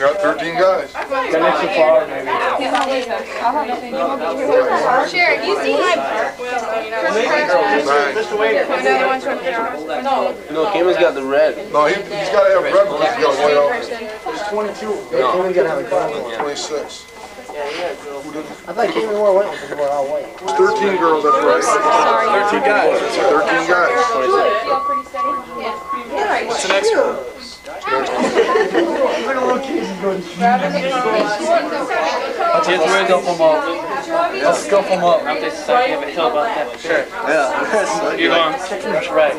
got 13 guys. Got an extra flower, maybe. Sharon, you see my No, Cameron's got the red. No, he's got to have red because he's got white out. It's 22. No. Cameron's got to have a green one. 26. I thought Cameron wore white ones because we're all white. It's 13 girls, that's right. 13 guys. 13 guys. What's the next one? Look at little kids going. Let's scuff them up. Let's scuff them up. I'm just talking about that. Sure. Yeah. You're going. That's right.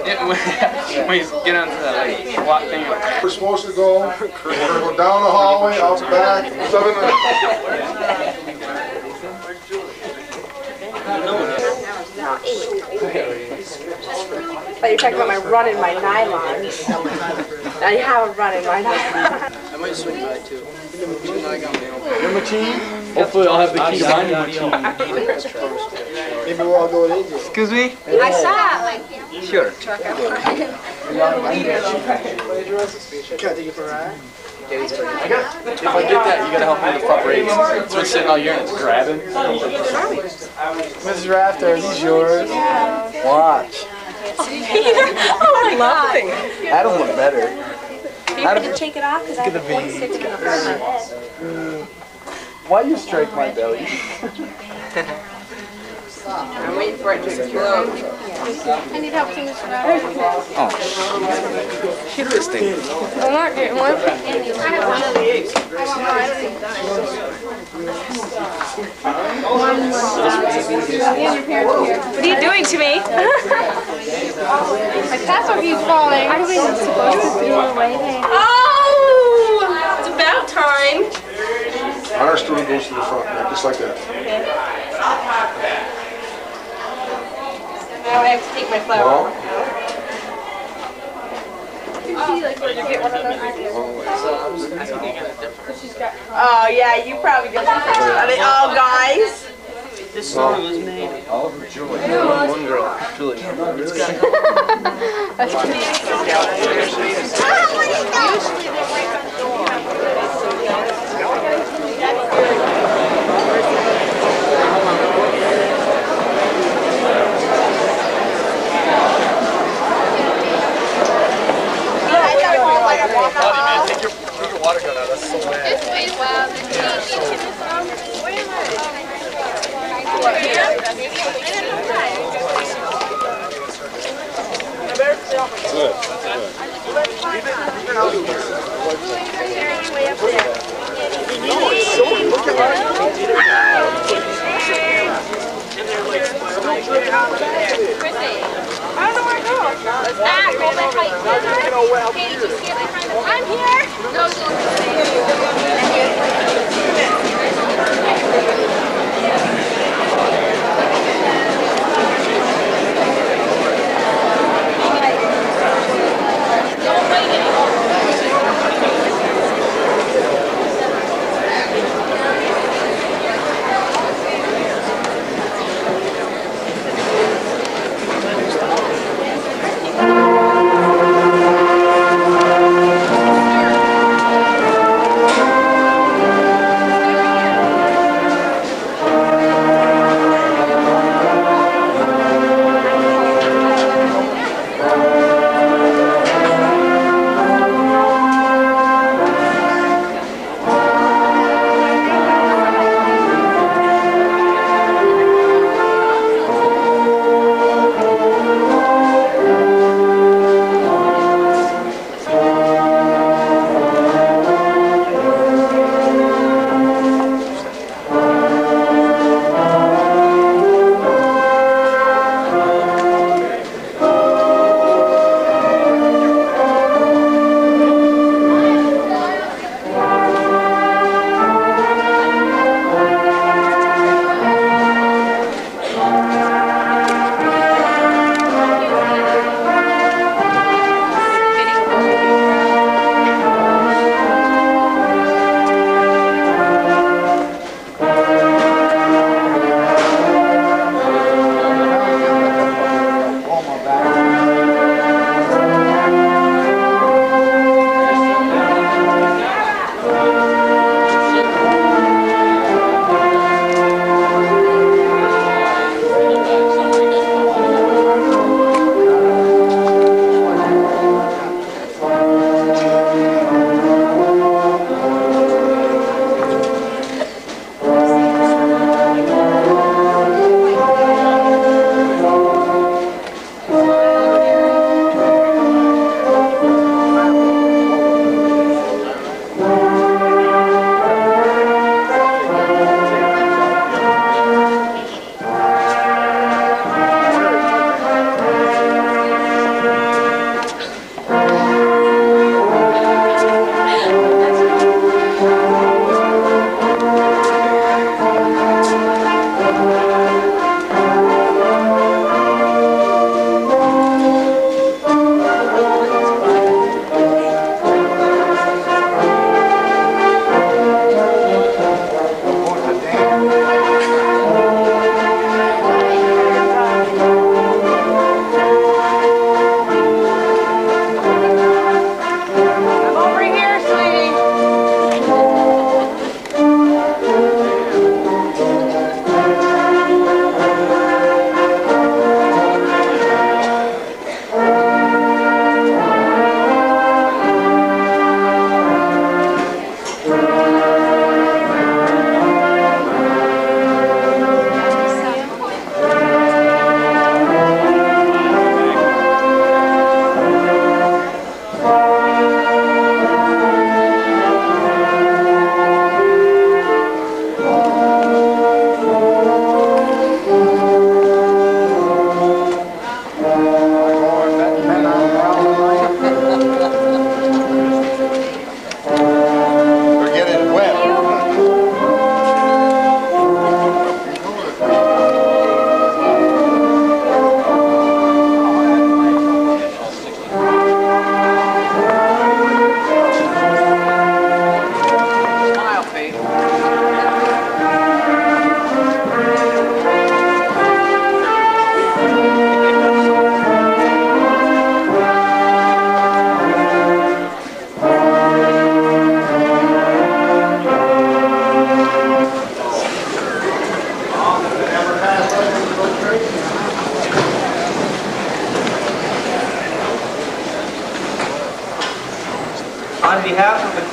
When you get onto that walk thing. We're supposed to go. We're going to go down the hallway, out the back, 7 But you're talking about my run in my nylon. Now you have a run in my nylon. I might swing by too. Your machine? Hopefully I'll have the keys on your machine. Maybe we'll all go with AJ. Excuse me? I saw like Sure. truck out. Can I take you for a ride? If I get that, you gotta help me with the front brakes. It's been sitting all year and it's grabbing. Mrs. Rafter, are these yours? Watch. Oh my god. Adam look better. You ready to take it off? Because I have a point sticking in the front of my head. Why you strike my belly? I'm waiting for it to explode. I need help seeing this around. Oh. Hit this thing. I'm not getting one. I have one of these. I don't know. I don't think What are you doing to me? My tassel keeps falling. I was supposed to be waiting. Oh! It's about time. Our student goes to the front, man, just like that. Now I have to take my flower. Well, You like where you get one of those? Oh yeah, you probably get one. Are they all guys? This song was made. Oliver Joy. One girl, Julie. It's got Take your water gun out, that's so bad. It's way wild. Where am I? I don't know where to go. I'm here. No,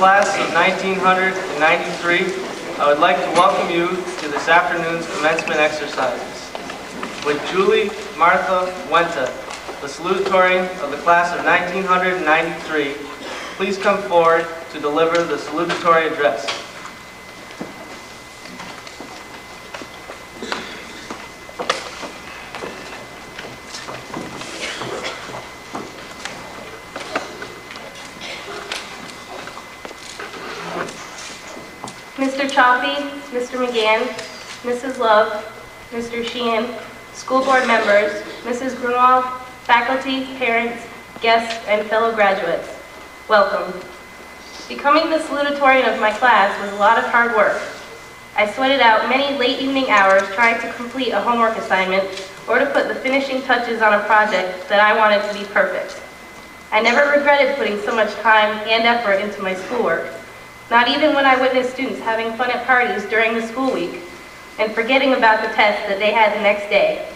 class of 1993, I would like to welcome you to this afternoon's commencement exercises. Would Julie Martha Wenta, the salutatorian of the class of 1993, please come forward to deliver the salutatory address. Mr. Choppy, Mr. McGann, Mrs. Love, Mr. Sheehan, school board members, Mrs. Grunwald, faculty, parents, guests, and fellow graduates, welcome. Becoming the salutatorian of my class was a lot of hard work. I sweated out many late evening hours trying to complete a homework assignment or to put the finishing touches on a project that I wanted to be perfect. I never regretted putting so much time and effort into my schoolwork. Not even when I witnessed students having fun at parties during the school week and forgetting about the test that they had the next day.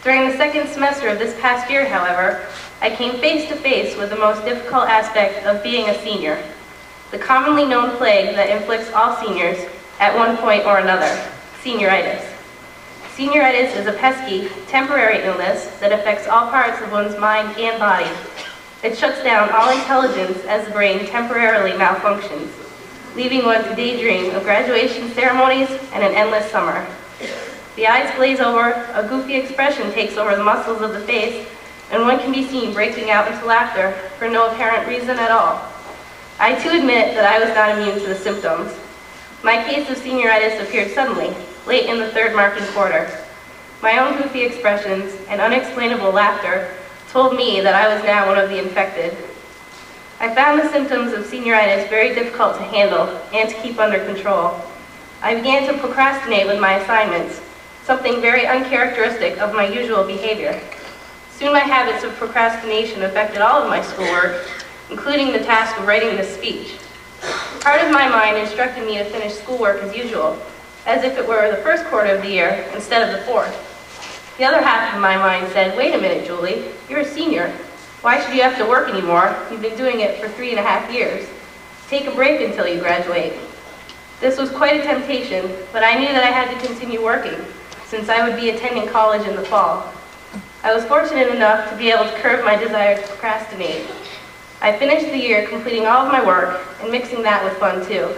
During the second semester of this past year, however, I came face to face with the most difficult aspect of being a senior, the commonly known plague that inflicts all seniors at one point or another, senioritis. Senioritis is a pesky, temporary illness that affects all parts of one's mind and body. It shuts down all intelligence as the brain temporarily malfunctions, leaving one to daydream of graduation ceremonies and an endless summer. The eyes glaze over, a goofy expression takes over the muscles of the face, and one can be seen breaking out into laughter for no apparent reason at all. I too admit that I was not immune to the symptoms. My case of senioritis appeared suddenly, late in the third marking quarter. My own goofy expressions and unexplainable laughter told me that I was now one of the infected. I found the symptoms of senioritis very difficult to handle and to keep under control. I began to procrastinate with my assignments, something very uncharacteristic of my usual behavior. Soon my habits of procrastination affected all of my schoolwork, including the task of writing this speech. Part of my mind instructed me to finish schoolwork as usual, as if it were the first quarter of the year instead of the fourth. The other half of my mind said, wait a minute, Julie, you're a senior. Why should you have to work anymore? You've been doing it for 3.5 years. Take a break until you graduate. This was quite a temptation, but I knew that I had to continue working, since I would be attending college in the fall. I was fortunate enough to be able to curb my desire to procrastinate. I finished the year completing all of my work and mixing that with fun too.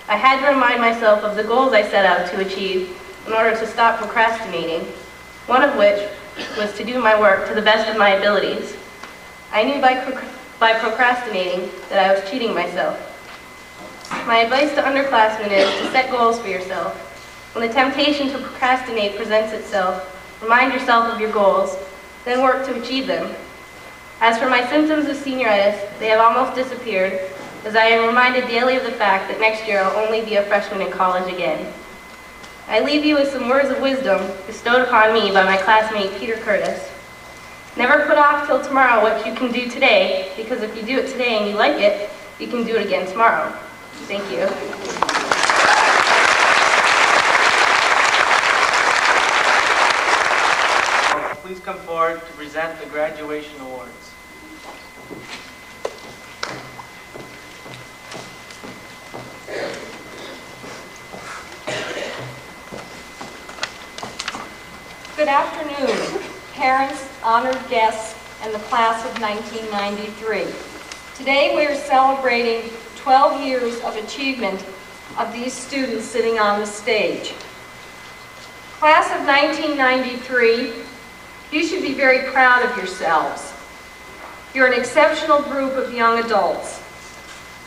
I had to remind myself of the goals I set out to achieve in order to stop procrastinating, one of which was to do my work to the best of my abilities. I knew by procrastinating that I was cheating myself. My advice to underclassmen is to set goals for yourself. When the temptation to procrastinate presents itself, remind yourself of your goals, then work to achieve them. As for my symptoms of senioritis, they have almost disappeared, as I am reminded daily of the fact that next year I'll only be a freshman in college again. I leave you with some words of wisdom bestowed upon me by my classmate Peter Curtis. Never put off till tomorrow what you can do today, because if you do it today and you like it, you can do it again tomorrow. Thank you. Please come forward to present the graduation awards. Good afternoon, parents, honored guests, and the class of 1993. Today we are celebrating 12 years of achievement of these students sitting on the stage. Class of 1993, you should be very proud of yourselves. You're an exceptional group of young adults.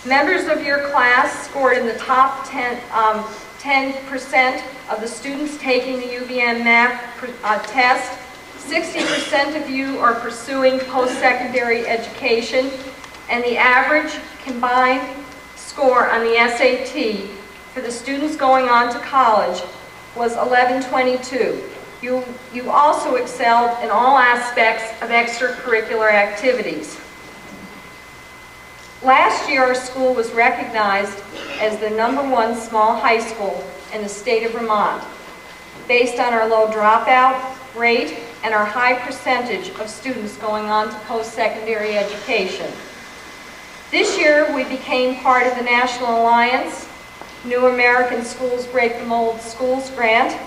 Members of your class scored in the top 10% of the students taking the UVM math test. 60% of you are pursuing post-secondary education, and the average combined score on the SAT for the students going on to college was 1122. You also excelled in all aspects of extracurricular activities. Last year, our school was recognized as the #1 small high school in the state of Vermont, based on our low dropout rate and our high percentage of students going on to post-secondary education. This year, we became part of the National Alliance New American Schools Break the Mold Schools Grant,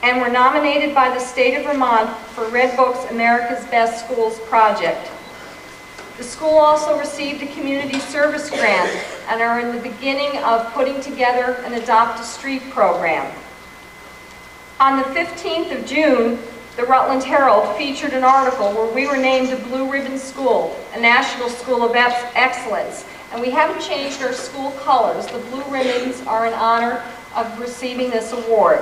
and were nominated by the state of Vermont for Red Book's America's Best Schools project. The school also received a community service grant and are in the beginning of putting together an Adopt a Street program. On the 15th of June, the Rutland Herald featured an article where we were named a Blue Ribbon School, a National School of Excellence. And we haven't changed our school colors. The blue ribbons are in honor of receiving this award.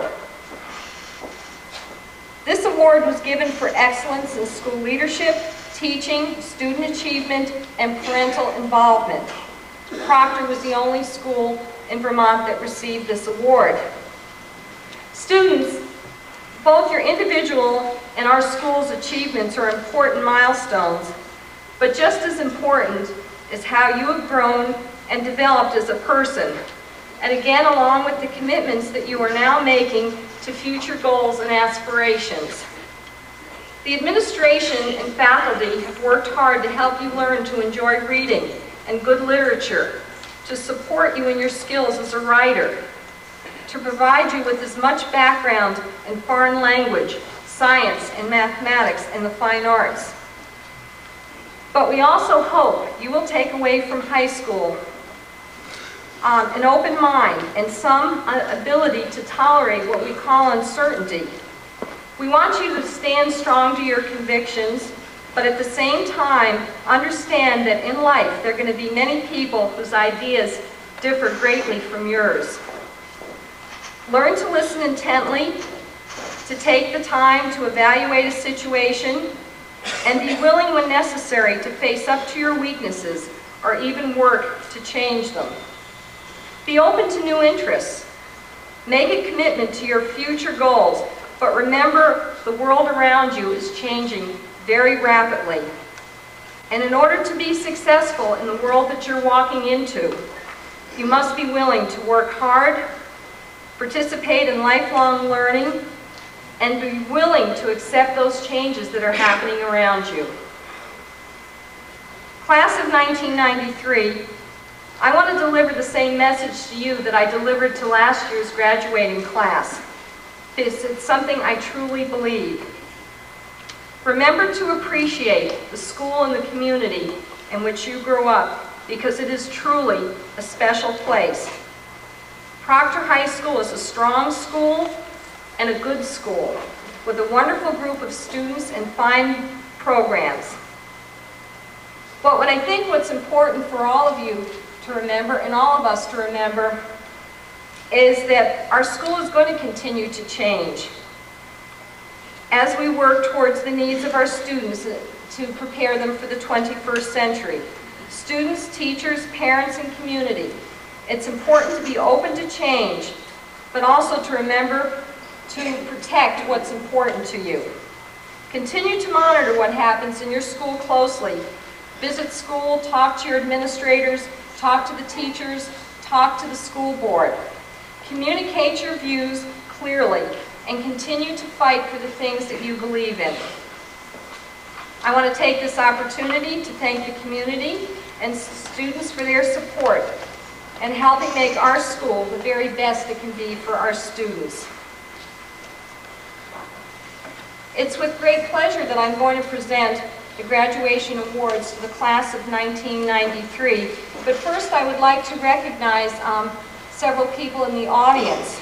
This award was given for excellence in school leadership, teaching, student achievement, and parental involvement. Proctor was the only school in Vermont that received this award. Students, both your individual and our school's achievements are important milestones, but just as important is how you have grown and developed as a person, and again along with the commitments that you are now making to future goals and aspirations. The administration and faculty have worked hard to help you learn to enjoy reading and good literature, to support you in your skills as a writer, to provide you with as much background in foreign language, science, and mathematics, and the fine arts. But we also hope you will take away from high school an open mind and some ability to tolerate what we call uncertainty. We want you to stand strong to your convictions, but at the same time, understand that in life there are going to be many people whose ideas differ greatly from yours. Learn to listen intently, to take the time to evaluate a situation, and be willing when necessary to face up to your weaknesses or even work to change them. Be open to new interests. Make a commitment to your future goals, but remember the world around you is changing very rapidly. And in order to be successful in the world that you're walking into, you must be willing to work hard, participate in lifelong learning, and be willing to accept those changes that are happening around you. Class of 1993, I want to deliver the same message to you that I delivered to last year's graduating class. It's something I truly believe. Remember to appreciate the school and the community in which you grew up, because it is truly a special place. Proctor High School is a strong school and a good school with a wonderful group of students and fine programs. But what I think what's important for all of you to remember, and all of us to remember, is that our school is going to continue to change as we work towards the needs of our students to prepare them for the 21st century. Students, teachers, parents, and community. It's important to be open to change, but also to remember to protect what's important to you. Continue to monitor what happens in your school closely. Visit school, talk to your administrators, talk to the teachers, talk to the school board. Communicate your views clearly and continue to fight for the things that you believe in. I want to take this opportunity to thank the community and students for their support and helping make our school the very best it can be for our students. It's with great pleasure that I'm going to present the graduation awards to the class of 1993. But first I would like to recognize several people in the audience.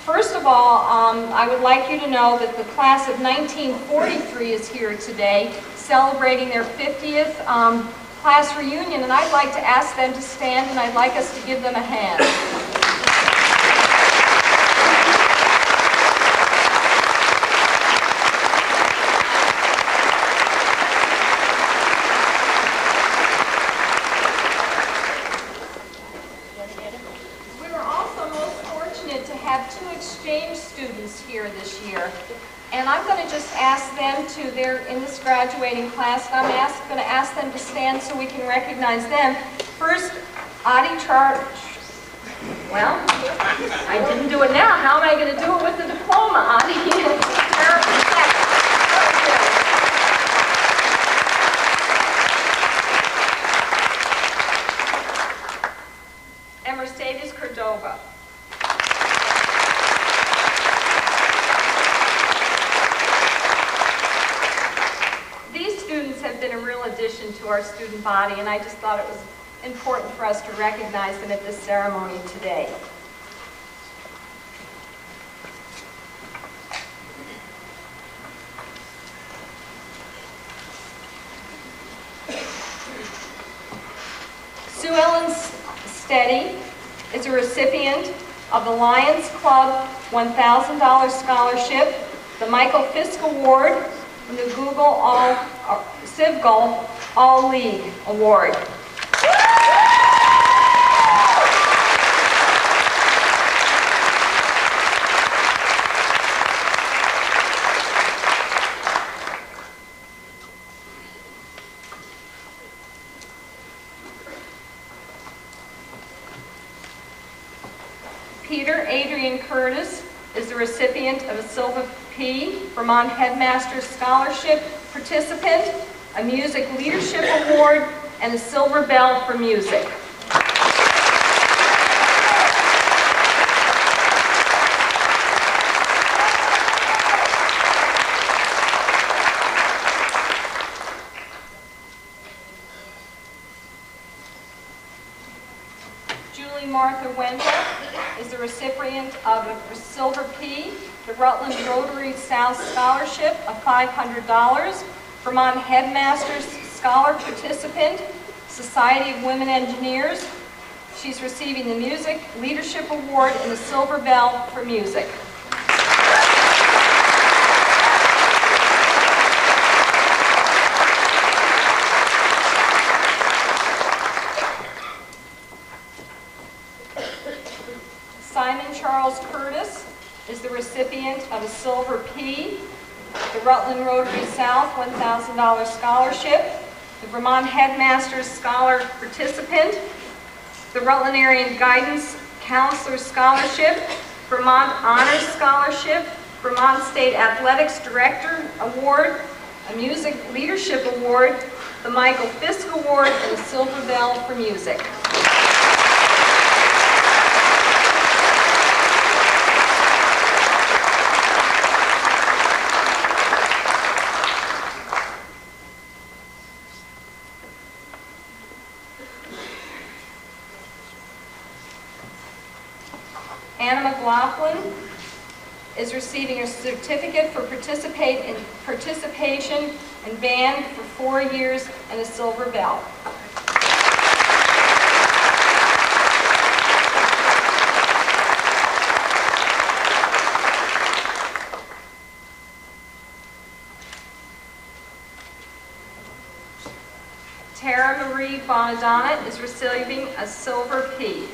First of all, I would like you to know that the class of 1943 is here today, celebrating their 50th class reunion, and I'd like to ask them to stand, and I'd like us to give them a hand. We were also most fortunate to have 2 exchange students here this year. And I'm going to just ask them to, they're in this graduating class, and I'm going to ask them to stand so we can recognize them. First, Adi well, I didn't do it now. How am I going to do it with the diploma, Adi? addition to our student body, and I just thought it was important for us to recognize them at this ceremony today. Sue Ellen Steady is a recipient of the Lions Club $1,000 scholarship, the Michael Fisk Award, and the Civgol All League Award. Peter Adrian Curtis is the recipient of a Silver P. Vermont Headmaster's Scholarship participant, a Music Leadership Award, and a Silver Bell for Music. Julie Martha Wendell is the recipient of a Silver P, the Rutland Rotary South Scholarship of $500, Vermont Headmasters Scholar Participant, Society of Women Engineers. She's receiving the Music Leadership Award and the Silver Bell for Music. Simon Charles Curtis is the recipient of a Silver P, the Rutland Rotary South $1,000 scholarship, the Vermont Headmasters Scholar Participant, the Rutlandarian Guidance Counselor Scholarship, Vermont Honors Scholarship, Vermont State Athletics Director Award, a Music Leadership Award, the Michael Fisk Award, and the Silver Bell for Music. Anna McLaughlin is receiving a certificate for participation in band for 4 years and a Silver Bell. Tara Marie Bonadonna is receiving a Silver P.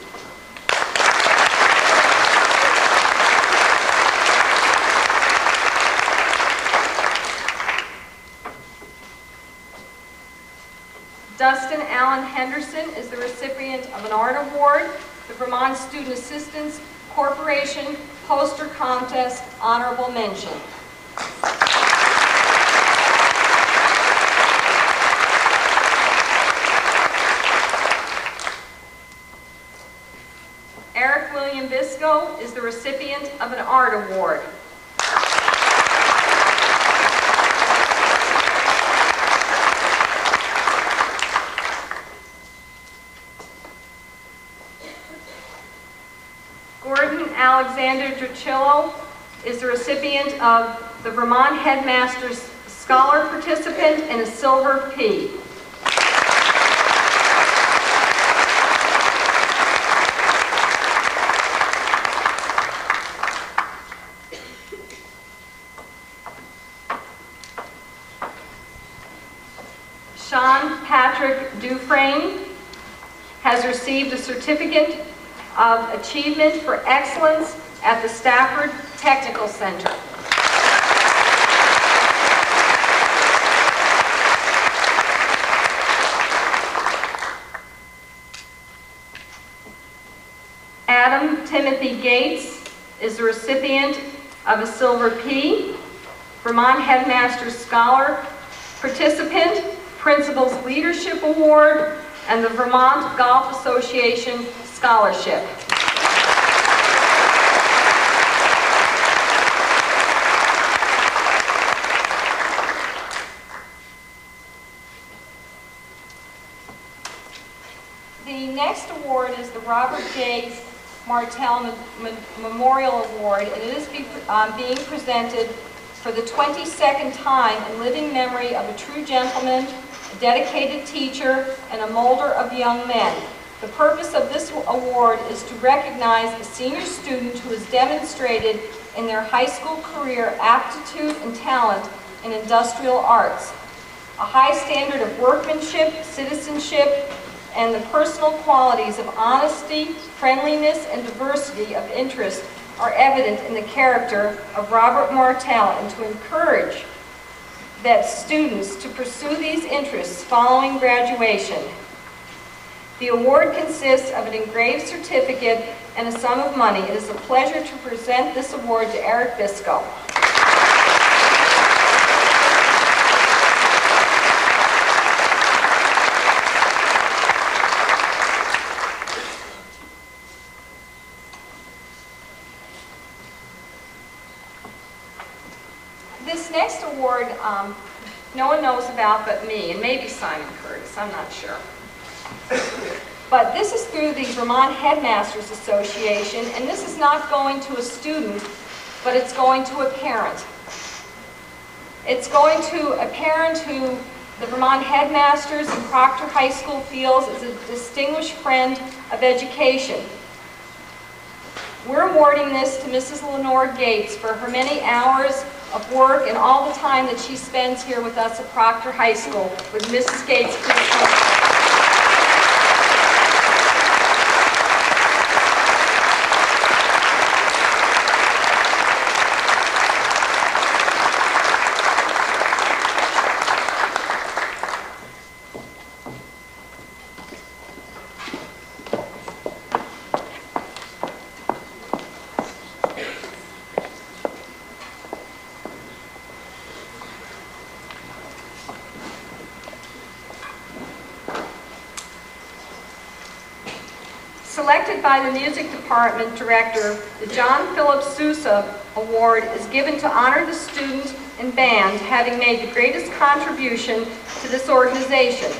Dustin Allen Henderson is the recipient of an art award, the Vermont Student Assistance Corporation Poster Contest Honorable Mention. Eric William Bisco is the recipient of an art award. Alexander Drachillo is the recipient of the Vermont Headmasters Scholar Participant and a Silver P. Sean Patrick Dufresne has received a certificate of Achievement for Excellence at the Stafford Technical Center. Adam Timothy Gates is the recipient of a Silver P, Vermont Headmaster's Scholar Participant, Principal's Leadership Award, and the Vermont Golf Association Scholarship. Robert J. Martell Memorial Award, and it is being presented for the 22nd time in living memory of a true gentleman, a dedicated teacher, and a molder of young men. The purpose of this award is to recognize a senior student who has demonstrated in their high school career aptitude and talent in industrial arts. A high standard of workmanship, citizenship, and the personal qualities of honesty, friendliness, and diversity of interest are evident in the character of Robert Martell, and to encourage that students to pursue these interests following graduation. The award consists of an engraved certificate and a sum of money. It is a pleasure to present this award to Eric Bisco. This next award, no one knows about but me, and maybe Simon Curtis, I'm not sure. But this is through the Vermont Headmasters Association, and this is not going to a student, but it's going to a parent. It's going to a parent who the Vermont Headmasters and Proctor High School feels is a distinguished friend of education. We're awarding this to Mrs. Lenore Gates for her many hours of work and all the time that she spends here with us at Proctor High School. With Mrs. Gates, please come. Selected by the music department director, the John Philip Sousa Award is given to honor the student and band having made the greatest contribution to this organization.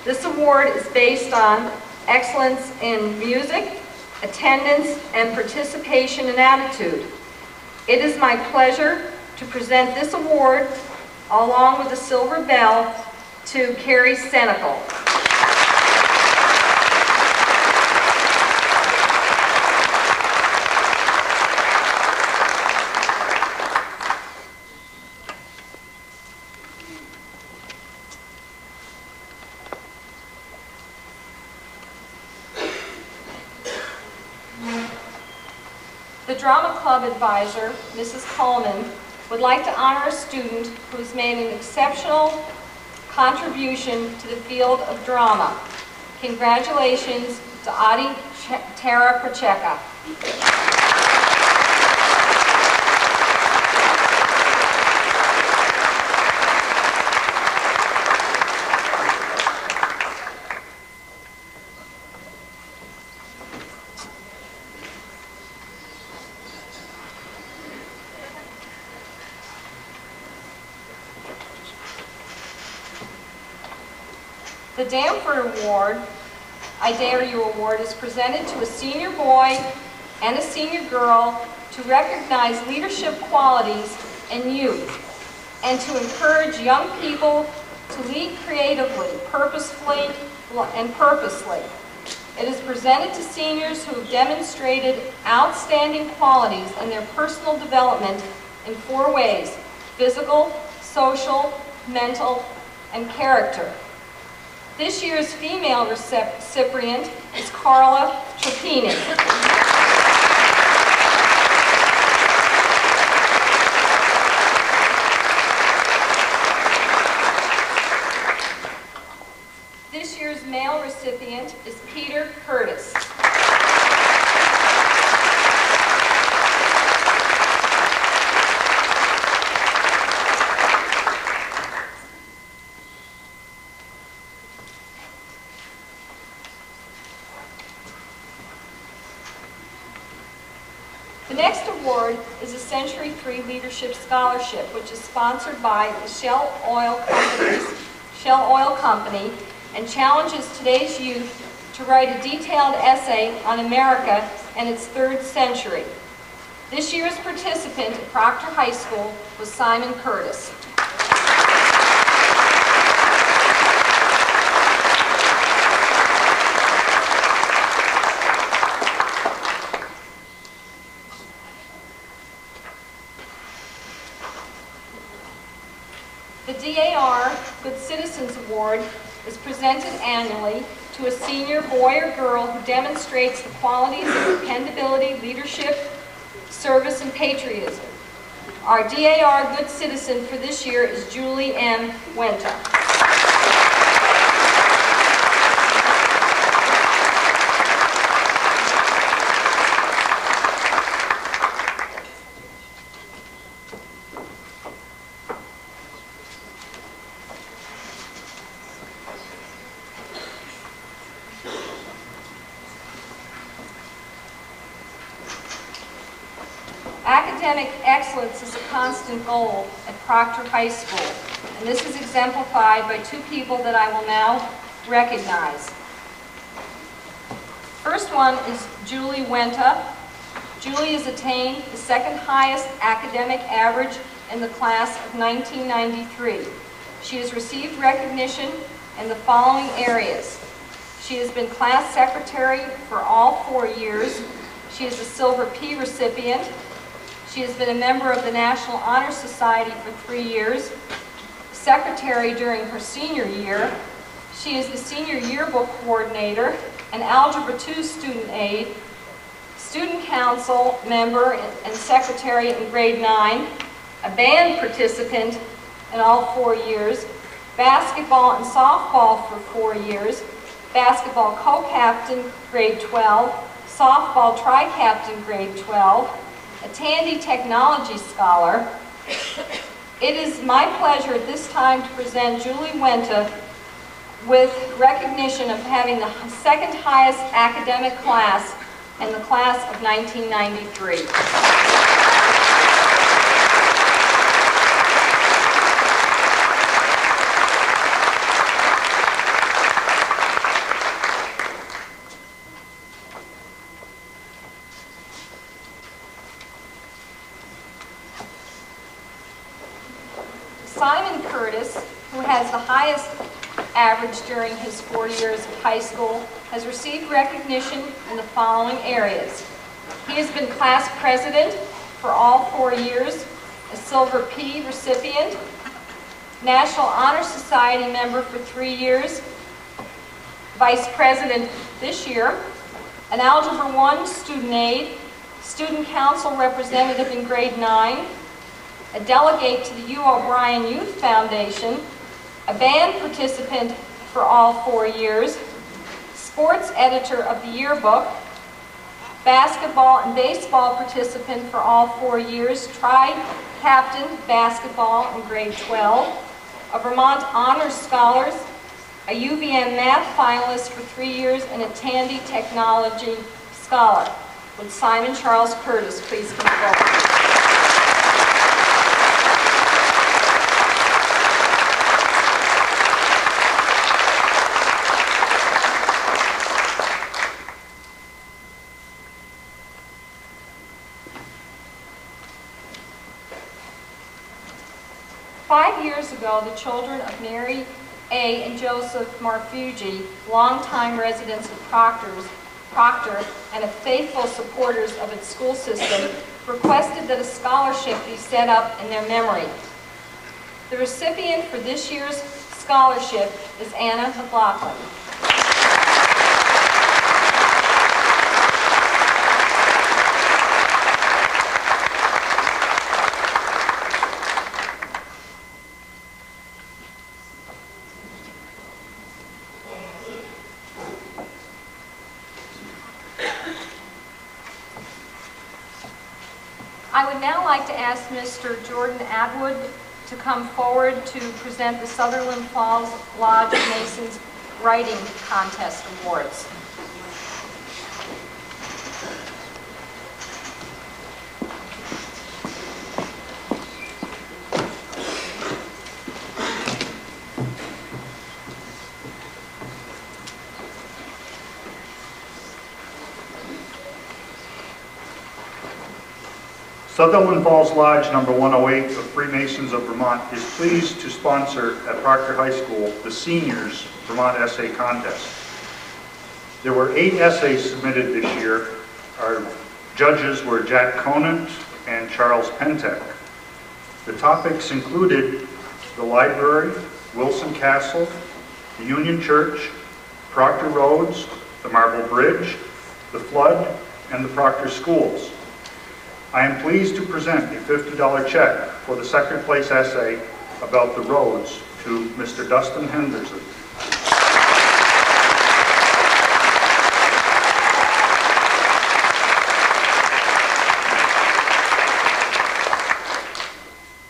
This award is based on excellence in music, attendance, and participation and attitude. It is my pleasure to present this award, along with a silver bell, to Carrie Senecal. The Drama Club advisor, Mrs. Coleman, would like to honor a student who has made an exceptional contribution to the field of drama. Congratulations to Adi Tara Pacheca. The Damford Award, I Dare You Award, is presented to a senior boy and a senior girl to recognize leadership qualities in youth and to encourage young people to lead creatively, purposefully, and purposely. It is presented to seniors who have demonstrated outstanding qualities in their personal development in 4 ways: physical, social, mental, and character. This year's female recipient is Carla Trapini. This year's male recipient is Peter Curtis. The next award is a Century 3 Leadership Scholarship, which is sponsored by the Shell Oil Company and challenges today's youth to write a detailed essay on America and its 3rd century. This year's participant at Proctor High School was Simon Curtis. The DAR Good Citizens Award is presented annually to a senior boy or girl who demonstrates the qualities of dependability, leadership, service, and patriotism. Our DAR Good Citizen for this year is Julie M. Wenta. Academic excellence is a constant goal at Proctor High School, and this is exemplified by 2 people that I will now recognize. First one is Julie Wenta. Julie has attained the 2nd highest academic average in the class of 1993. She has received recognition in the following areas. She has been class secretary for all 4 years. She is a Silver P recipient. She has been a member of the National Honor Society for 3 years, secretary during her senior year. She is the senior yearbook coordinator, an Algebra 2 student aide, student council member and secretary in grade 9, a band participant in all 4 years, basketball and softball for 4 years, basketball co-captain grade 12, softball tri-captain grade 12, a Tandy Technology Scholar. It is my pleasure at this time to present Julie Wenta with recognition of having the 2nd highest academic class in the class of 1993. Simon Curtis, who has the highest average during his 4 years of high school, has received recognition in the following areas. He has been class president for all 4 years, a Silver P recipient, National Honor Society member for 3 years, vice president this year, an Algebra 1 student aide, student council representative in grade 9, a delegate to the U. O'Brien Youth Foundation, a band participant for all 4 years, sports editor of the yearbook, basketball and baseball participant for all 4 years, tri-captain basketball in grade 12, a Vermont Honors Scholars, a UVM math finalist for 3 years, and a Tandy Technology Scholar. Would Simon Charles Curtis please come forward? 5 years ago, the children of Mary A. and Joseph Marfuji, longtime residents of Proctor and faithful supporters of its school system, requested that a scholarship be set up in their memory. The recipient for this year's scholarship is Anna McLaughlin. I would now like to ask Mr. Jordan Atwood to come forward to present the Sutherland Falls Lodge of Masons Writing Contest Awards. Sutherland Falls Lodge number 108 of Freemasons of Vermont is pleased to sponsor at Proctor High School the Seniors Vermont Essay Contest. There were 8 essays submitted this year. Our judges were Jack Conant and Charles Pentek. The topics included the library, Wilson Castle, the Union Church, Proctor Roads, the Marble Bridge, the flood, and the Proctor Schools. I am pleased to present a $50 check for the second place essay about the roads to Mr. Dustin Henderson.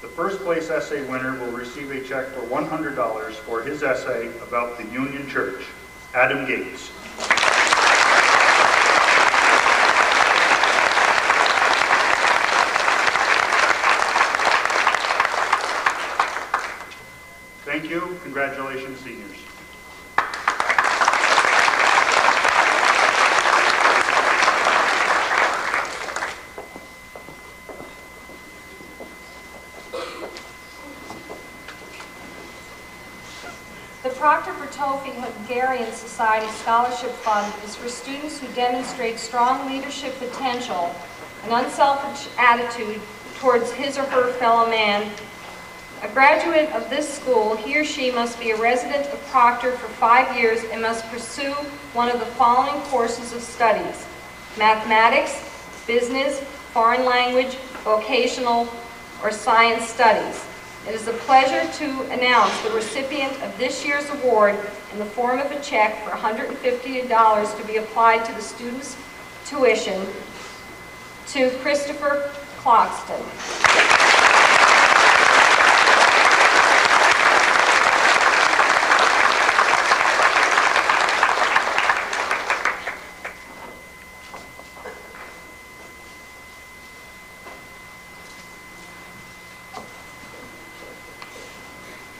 The first place essay winner will receive a check for $100 for his essay about the Union Church. Adam Gates. Thank you. Congratulations, seniors. The Proctor Hungarian Society Scholarship Fund is for students who demonstrate strong leadership potential, an unselfish attitude towards his or her fellow man. A graduate of this school, he or she must be a resident of Proctor for 5 years and must pursue one of the following courses of studies: mathematics, business, foreign language, vocational, or science studies. It is a pleasure to announce the recipient of this year's award in the form of a check for $150 to be applied to the student's tuition to Christopher Cloxton.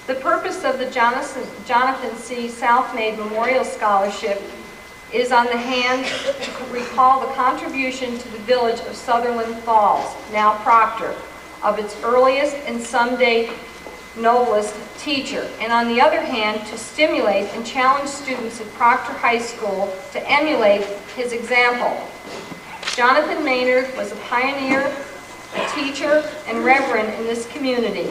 The purpose of the Jonathan C. Southmaid Memorial Scholarship is on the hand to recall the contribution to the village of Sutherland Falls, now Proctor, of its earliest and someday noblest teacher, and on the other hand to stimulate and challenge students at Proctor High School to emulate his example. Jonathan Maynard was a pioneer, a teacher, and reverend in this community,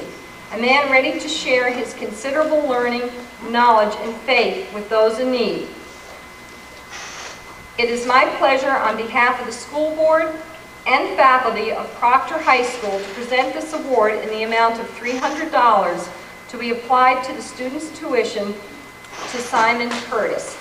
a man ready to share his considerable learning, knowledge, and faith with those in need. It is my pleasure on behalf of the school board and faculty of Proctor High School to present this award in the amount of $300 to be applied to the student's tuition to Simon Curtis.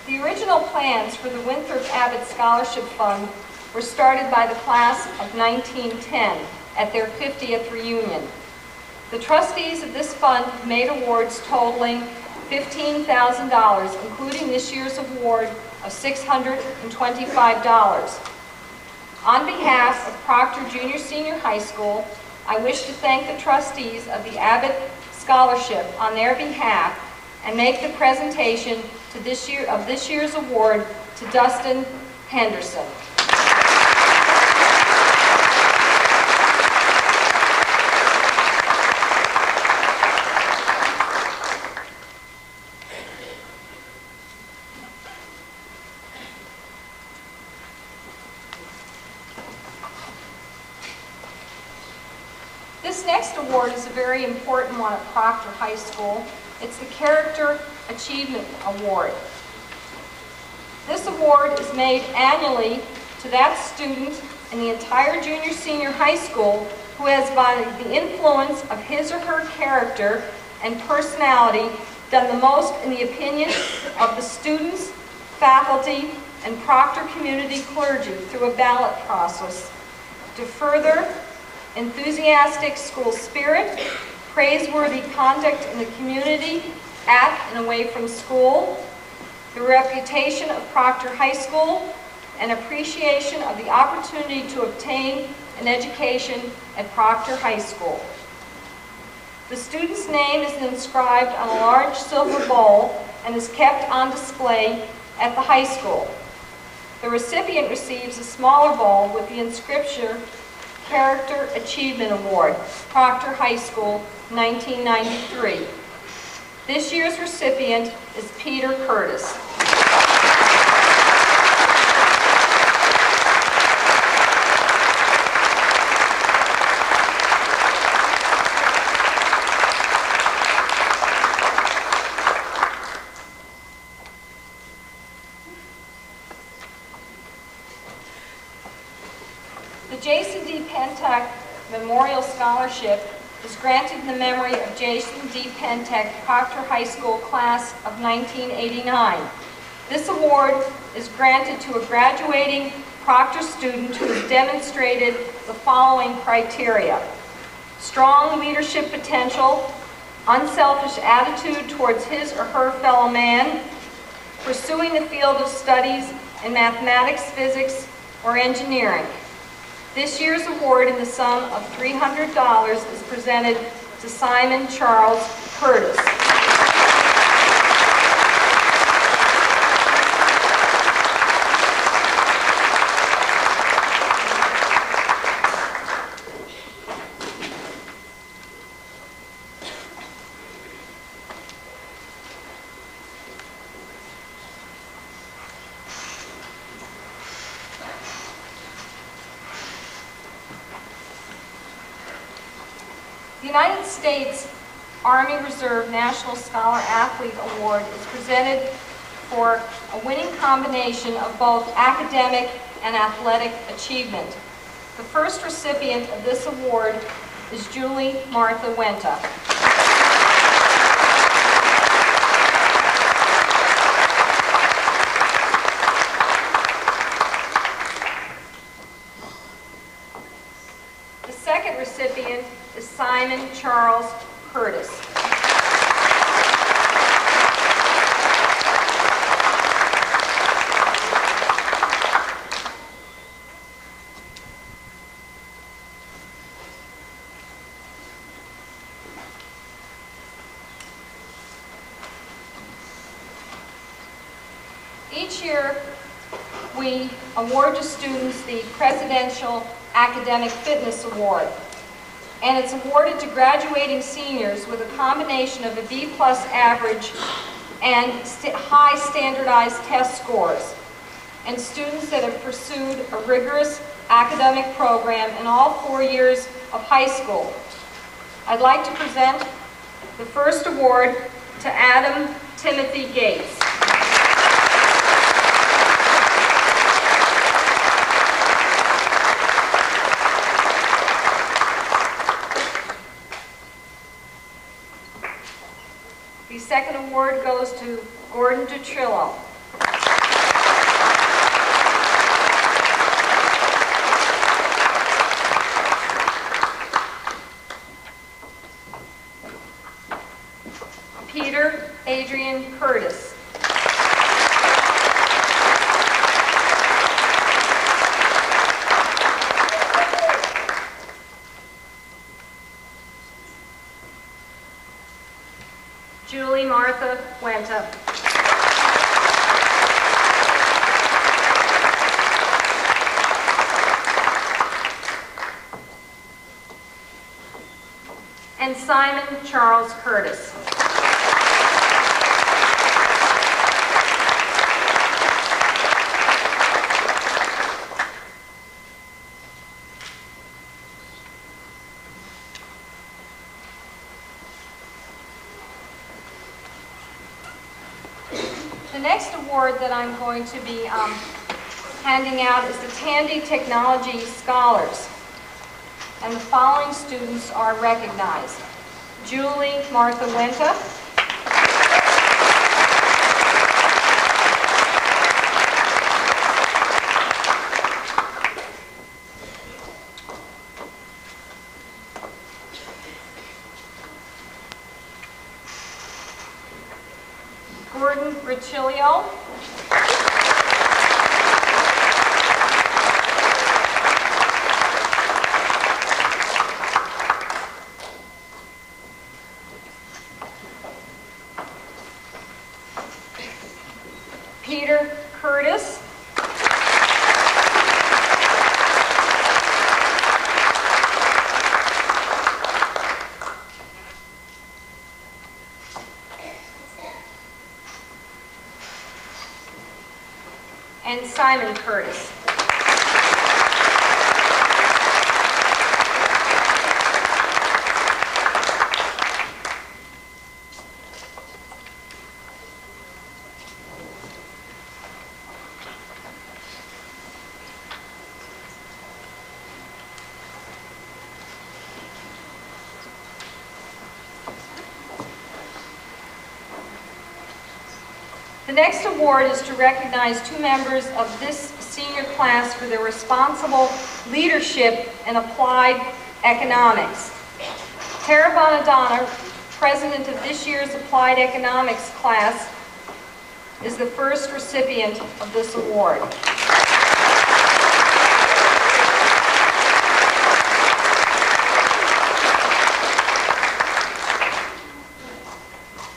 The original plans for the Winthrop Abbott Scholarship Fund were started by the class of 1910 at their 50th reunion. The trustees of this fund made awards totaling $15,000, including this year's award of $625. On behalf of Proctor Junior Senior High School, I wish to thank the trustees of the Abbott Scholarship on their behalf and make the presentation to this year's award to Dustin Henderson. This next award is a very important one at Proctor High School. It's the Character Achievement Award. This award is made annually to that student in the entire junior senior high school who has, by the influence of his or her character and personality, done the most in the opinion of the students, faculty, and Proctor community clergy through a ballot process to further enthusiastic school spirit, praiseworthy conduct in the community, at and away from school, the reputation of Proctor High School, and appreciation of the opportunity to obtain an education at Proctor High School. The student's name is inscribed on a large silver bowl and is kept on display at the high school. The recipient receives a smaller bowl with the inscription, Character Achievement Award, Proctor High School, 1993. This year's recipient is Peter Curtis. The Jason D. Pentek Memorial Scholarship is granted in the memory of Jason D. Pentek, Proctor High School class of 1989. This award is granted to a graduating Proctor student who has demonstrated the following criteria: strong leadership potential, unselfish attitude towards his or her fellow man, pursuing the field of studies in mathematics, physics, or engineering. This year's award in the sum of $300 is presented to Simon Charles Curtis. The United States Army Reserve National Scholar Athlete Award is presented for a winning combination of both academic and athletic achievement. The first recipient of this award is Julie Martha Wenta. The second recipient is Simon Charles Curtis. Each year, we award to students the Presidential Academic Fitness Award, and it's awarded to graduating seniors with a combination of a B+ average and high standardized test scores, and students that have pursued a rigorous academic program in all 4 years of high school. I'd like to present the first award to Adam Timothy Gates. The second award goes to Gordon DeTrillo. Peter Adrian Curtis. Julie Martha Wenta. And Simon Charles Curtis. The next award that I'm going to be handing out is the Tandy Technology Scholars. And the following students are recognized: Julie Martha Wenta, Gordon Richilio, Simon Curtis. The next award is to recognize two members of this senior class for their responsible leadership in applied economics. Tara Bonadonna, president of this year's applied economics class, is the first recipient of this award.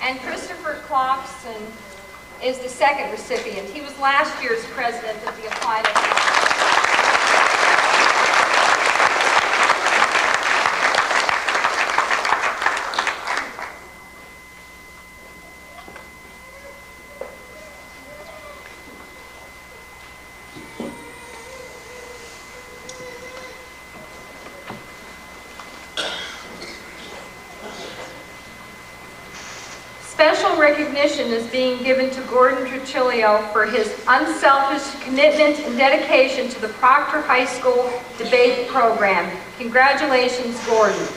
And Christopher Clarkson is the second recipient. He was last year's president of the Applied Economics. Special recognition is being given to Gordon Tricilio for his unselfish commitment and dedication to the Proctor High School debate program. Congratulations, Gordon.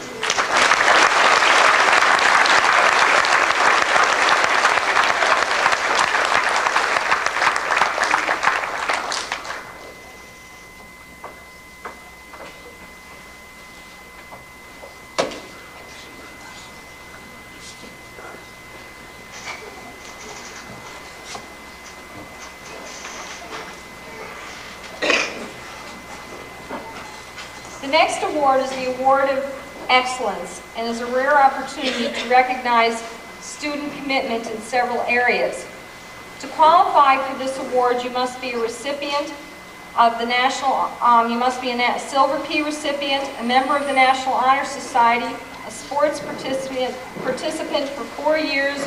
The next award is the Award of Excellence and is a rare opportunity to recognize student commitment in several areas. To qualify for this award, you must be a recipient of the National, you must be a Silver P recipient, a member of the National Honor Society, a sports participant for 4 years,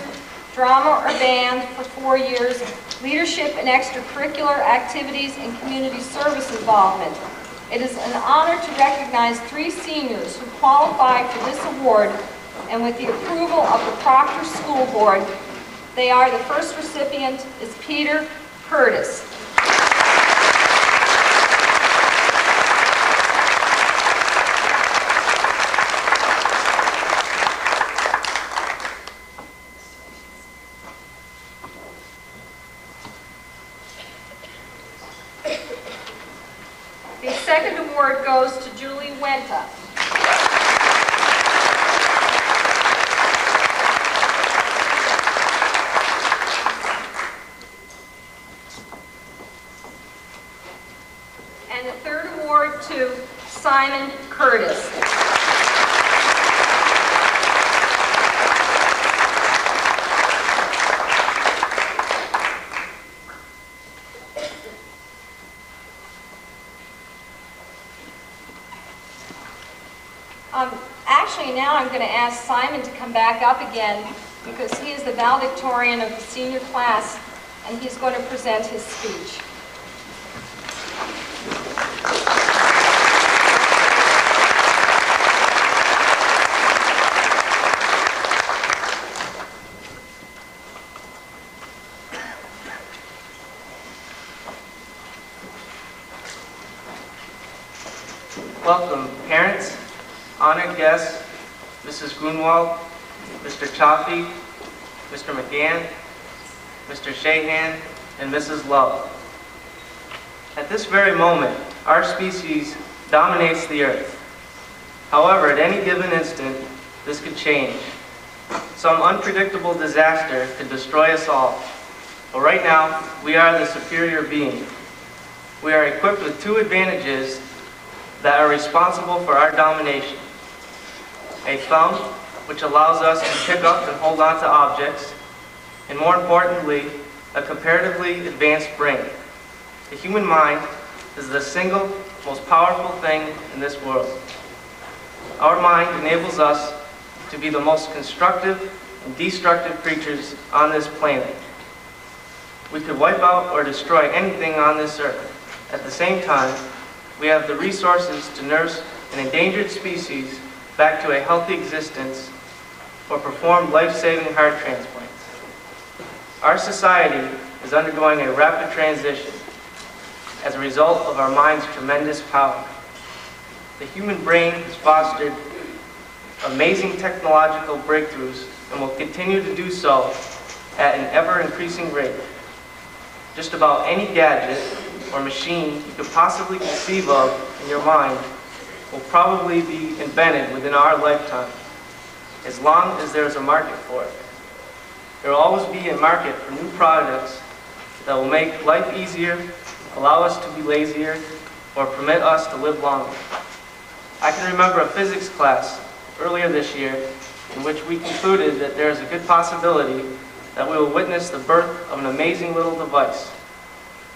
drama or band for 4 years, leadership and extracurricular activities and community service involvement. It is an honor to recognize 3 seniors who qualified for this award, and with the approval of the Proctor School Board, they are the first recipient is Peter Curtis. The second award goes to Julie Wenta. And the third award to Simon Curtis. Actually, now I'm going to ask Simon to come back up again because he is the valedictorian of the senior class and he's going to present his speech. Welcome, parents, honored guests, Mrs. Grunwald, Mr. Chaffee, Mr. McGann, Mr. Shahan, and Mrs. Love. At this very moment, our species dominates the earth. However, at any given instant, this could change. Some unpredictable disaster could destroy us all. But right now, we are the superior being. We are equipped with 2 advantages that are responsible for our domination. A thumb, which allows us to pick up and hold on to objects, and more importantly, a comparatively advanced brain. The human mind is the single most powerful thing in this world. Our mind enables us to be the most constructive and destructive creatures on this planet. We could wipe out or destroy anything on this earth. At the same time, we have the resources to nurse an endangered species back to a healthy existence or perform life-saving heart transplants. Our society is undergoing a rapid transition as a result of our mind's tremendous power. The human brain has fostered amazing technological breakthroughs and will continue to do so at an ever-increasing rate. Just about any gadget or machine you could possibly conceive of in your mind will probably be invented within our lifetime, as long as there is a market for it. There will always be a market for new products that will make life easier, allow us to be lazier, or permit us to live longer. I can remember a physics class earlier this year in which we concluded that there is a good possibility that we will witness the birth of an amazing little device.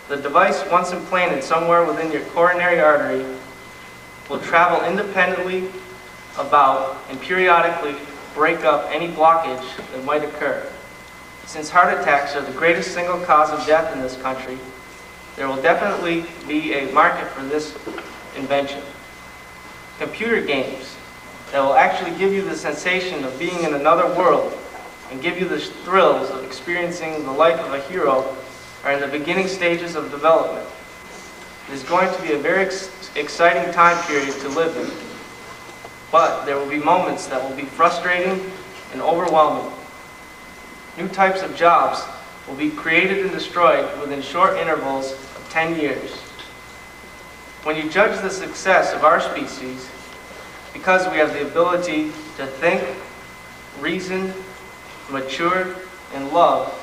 The device, once implanted somewhere within your coronary artery, will travel independently about and periodically break up any blockage that might occur. Since heart attacks are the greatest single cause of death in this country, there will definitely be a market for this invention. Computer games that will actually give you the sensation of being in another world and give you the thrills of experiencing the life of a hero are in the beginning stages of development. It is going to be a very exciting time period to live in, but there will be moments that will be frustrating and overwhelming. New types of jobs will be created and destroyed within short intervals of 10 years. When you judge the success of our species, because we have the ability to think, reason, mature, and love,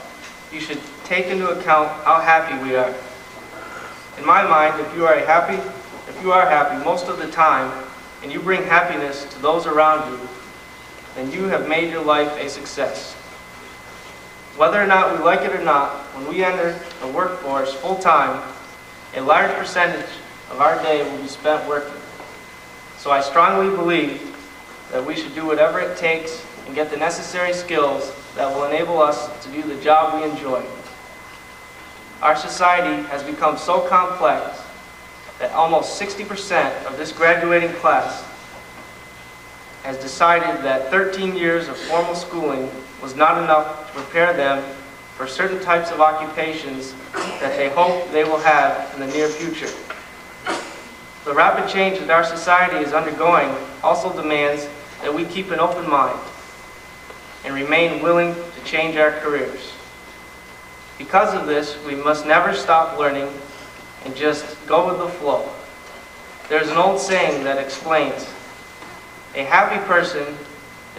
you should take into account how happy we are. In my mind, if you are happy most of the time, and you bring happiness to those around you, then you have made your life a success. Whether or not we like it or not, when we enter the workforce full-time, a large percentage of our day will be spent working. So I strongly believe that we should do whatever it takes and get the necessary skills that will enable us to do the job we enjoy. Our society has become so complex that almost 60% of this graduating class has decided that 13 years of formal schooling was not enough to prepare them for certain types of occupations that they hope they will have in the near future. The rapid change that our society is undergoing also demands that we keep an open mind and remain willing to change our careers. Because of this, we must never stop learning and just go with the flow. There's an old saying that explains, a happy person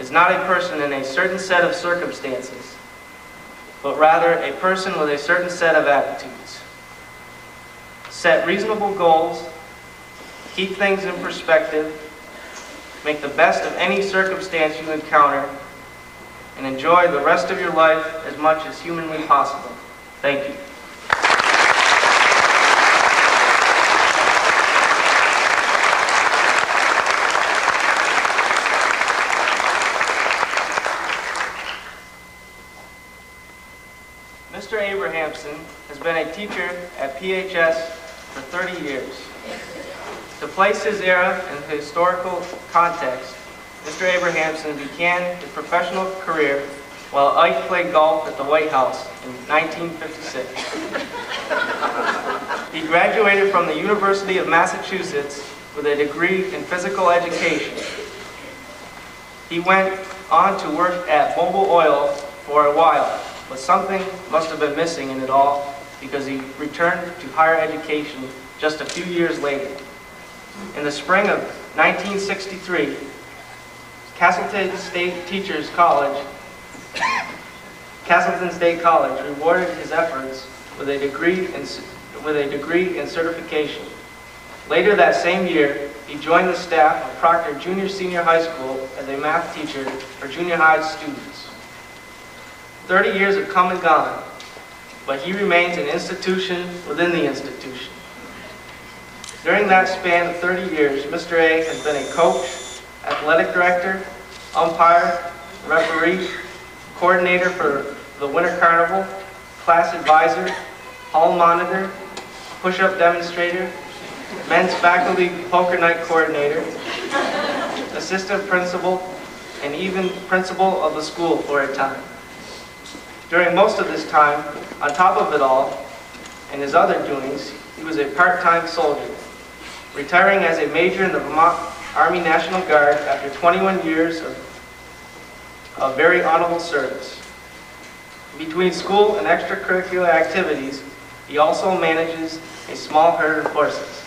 is not a person in a certain set of circumstances, but rather a person with a certain set of attitudes. Set reasonable goals, keep things in perspective, make the best of any circumstance you encounter, and enjoy the rest of your life as much as humanly possible. Thank you. Mr. Abrahamson has been a teacher at PHS for 30 years. To place his era in the historical context, Mr. Abrahamson began his professional career while Ike played golf at the White House in 1956. He graduated from the University of Massachusetts with a degree in physical education. He went on to work at Mobil Oil for a while, but something must have been missing in it all because he returned to higher education just a few years later. In the spring of 1963, Castleton State College rewarded his efforts with a degree in certification. Later that same year, he joined the staff of Proctor Junior Senior High School as a math teacher for junior high students. 30 years have come and gone, but he remains an institution within the institution. During that span of 30 years, Mr. A has been a coach, athletic director, umpire, referee, coordinator for the Winter Carnival, class advisor, hall monitor, push-up demonstrator, men's faculty poker night coordinator, assistant principal, and even principal of the school for a time. During most of this time, on top of it all, and his other doings, he was a part-time soldier, retiring as a major in the Vermont Army National Guard after 21 years of very honorable service. Between school and extracurricular activities, he also manages a small herd of horses.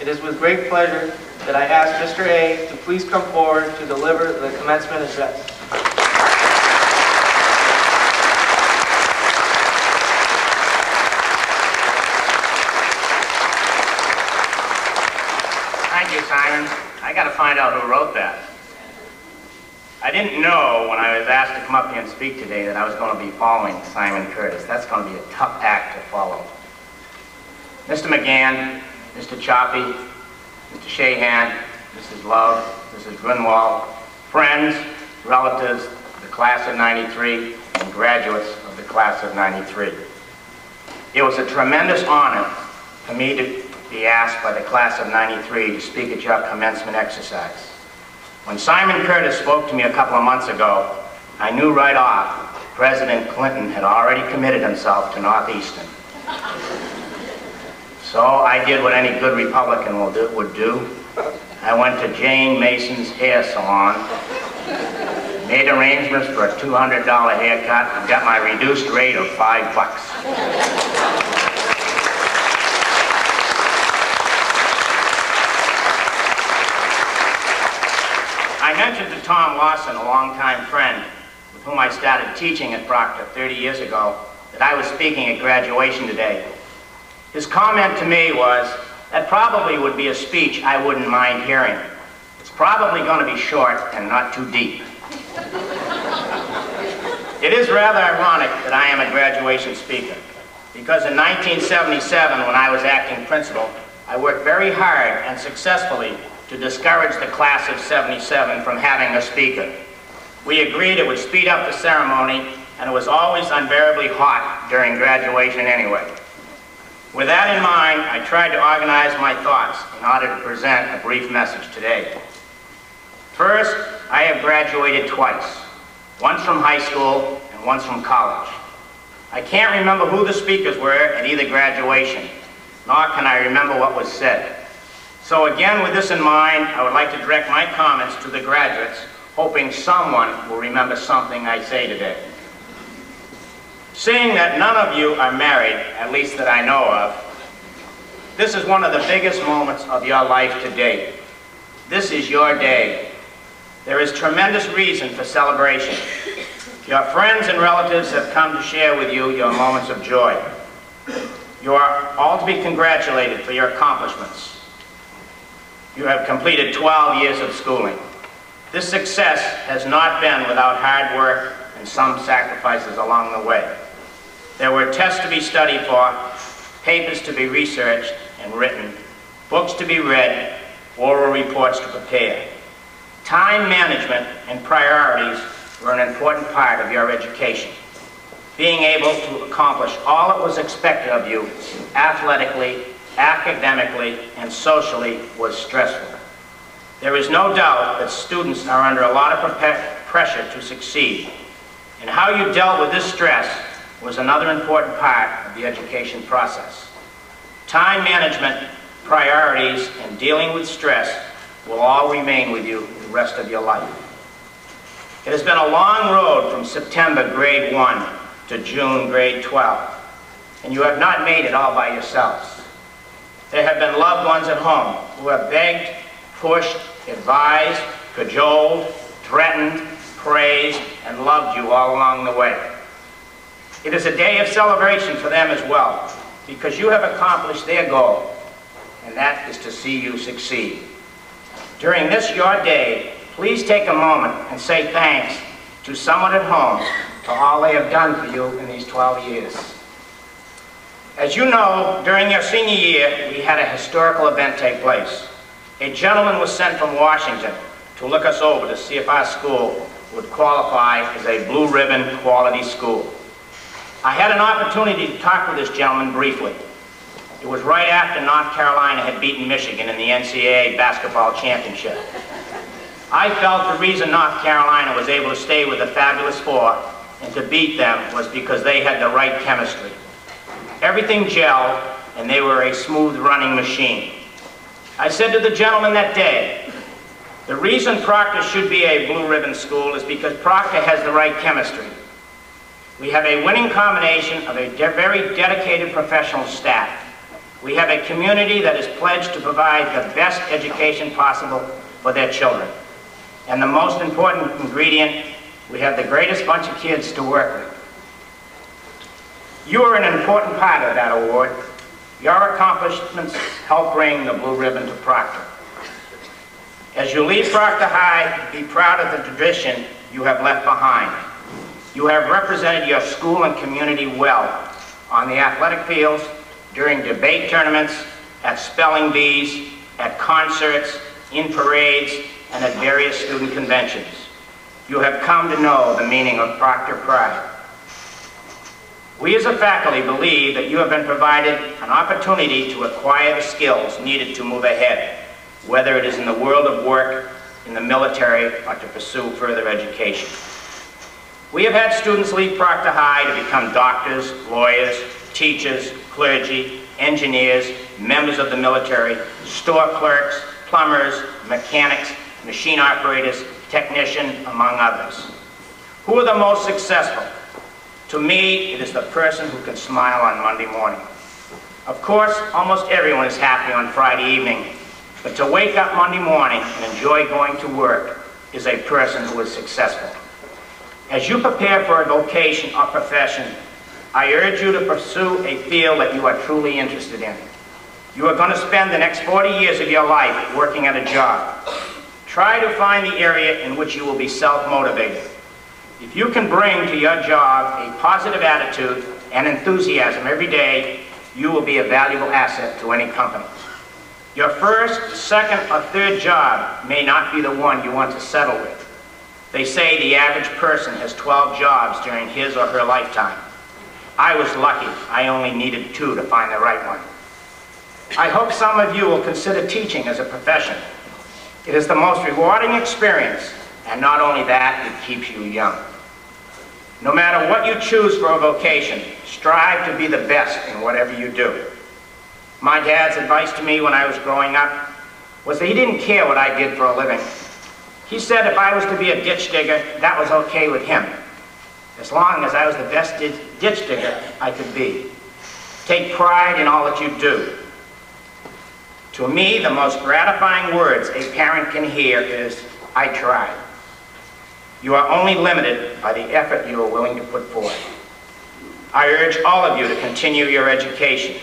It is with great pleasure that I ask Mr. A to please come forward to deliver the commencement address. Thank you, Simon. I got to find out who wrote that. I didn't know when I was asked to come up here and speak today that I was going to be following Simon Curtis. That's going to be a tough act to follow. Mr. McGann, Mr. Choppy, Mr. Shahan, Mrs. Love, Mrs. Grunwald, friends, relatives of the class of '93, and graduates of the class of '93. It was a tremendous honor for me to be asked by the class of '93 to speak at your commencement exercise. When Simon Curtis spoke to me a couple of months ago, I knew right off President Clinton had already committed himself to Northeastern. So I did what any good Republican would do. I went to Jane Mason's hair salon, made arrangements for a $200 haircut, and got my reduced rate of $5. I mentioned to Tom Lawson, a longtime friend with whom I started teaching at Proctor 30 years ago, that I was speaking at graduation today. His comment to me was, that probably would be a speech I wouldn't mind hearing. It's probably going to be short and not too deep. It is rather ironic that I am a graduation speaker, because in 1977, when I was acting principal, I worked very hard and successfully to discourage the class of '77 from having a speaker. We agreed it would speed up the ceremony, and it was always unbearably hot during graduation anyway. With that in mind, I tried to organize my thoughts in order to present a brief message today. First, I have graduated twice, once from high school and once from college. I can't remember who the speakers were at either graduation, nor can I remember what was said. So again, with this in mind, I would like to direct my comments to the graduates, hoping someone will remember something I say today. Seeing that none of you are married, at least that I know of, this is one of the biggest moments of your life to date. This is your day. There is tremendous reason for celebration. Your friends and relatives have come to share with you your moments of joy. You are all to be congratulated for your accomplishments. You have completed 12 years of schooling. This success has not been without hard work and some sacrifices along the way. There were tests to be studied for, papers to be researched and written, books to be read, oral reports to prepare. Time management and priorities were an important part of your education. Being able to accomplish all that was expected of you athletically, academically, and socially was stressful. There is no doubt that students are under a lot of pressure to succeed, and how you dealt with this stress was another important part of the education process. Time management, priorities, and dealing with stress will all remain with you the rest of your life. It has been a long road from September grade 1 to June grade 12, and you have not made it all by yourselves. There have been loved ones at home who have begged, pushed, advised, cajoled, threatened, praised, and loved you all along the way. It is a day of celebration for them as well, because you have accomplished their goal, and that is to see you succeed. During this, your day, please take a moment and say thanks to someone at home for all they have done for you in these 12 years. As you know, during your senior year, we had a historical event take place. A gentleman was sent from Washington to look us over to see if our school would qualify as a blue ribbon quality school. I had an opportunity to talk with this gentleman briefly. It was right after North Carolina had beaten Michigan in the NCAA basketball championship. I felt the reason North Carolina was able to stay with the Fabulous Four and to beat them was because they had the right chemistry. Everything gelled, and they were a smooth running machine. I said to the gentleman that day, the reason Proctor should be a blue ribbon school is because Proctor has the right chemistry. We have a winning combination of a very dedicated professional staff. We have a community that is pledged to provide the best education possible for their children. And the most important ingredient, we have the greatest bunch of kids to work with. You are an important part of that award. Your accomplishments help bring the blue ribbon to Proctor. As you leave Proctor High, be proud of the tradition you have left behind. You have represented your school and community well on the athletic fields, during debate tournaments, at spelling bees, at concerts, in parades, and at various student conventions. You have come to know the meaning of Proctor pride. We as a faculty believe that you have been provided an opportunity to acquire the skills needed to move ahead, whether it is in the world of work, in the military, or to pursue further education. We have had students leave Proctor High to become doctors, lawyers, teachers, clergy, engineers, members of the military, store clerks, plumbers, mechanics, machine operators, technicians, among others. Who are the most successful? To me, it is the person who can smile on Monday morning. Of course, almost everyone is happy on Friday evening, but to wake up Monday morning and enjoy going to work is a person who is successful. As you prepare for a vocation or profession, I urge you to pursue a field that you are truly interested in. You are going to spend the next 40 years of your life working at a job. Try to find the area in which you will be self-motivated. If you can bring to your job a positive attitude and enthusiasm every day, you will be a valuable asset to any company. Your first, second, or third job may not be the one you want to settle with. They say the average person has 12 jobs during his or her lifetime. I was lucky. I only needed 2 to find the right one. I hope some of you will consider teaching as a profession. It is the most rewarding experience, and not only that, it keeps you young. No matter what you choose for a vocation, strive to be the best in whatever you do. My dad's advice to me when I was growing up was that he didn't care what I did for a living. He said if I was to be a ditch digger, that was okay with him, as long as I was the best ditch digger I could be. Take pride in all that you do. To me, the most gratifying words a parent can hear is, I tried. You are only limited by the effort you are willing to put forth. I urge all of you to continue your education.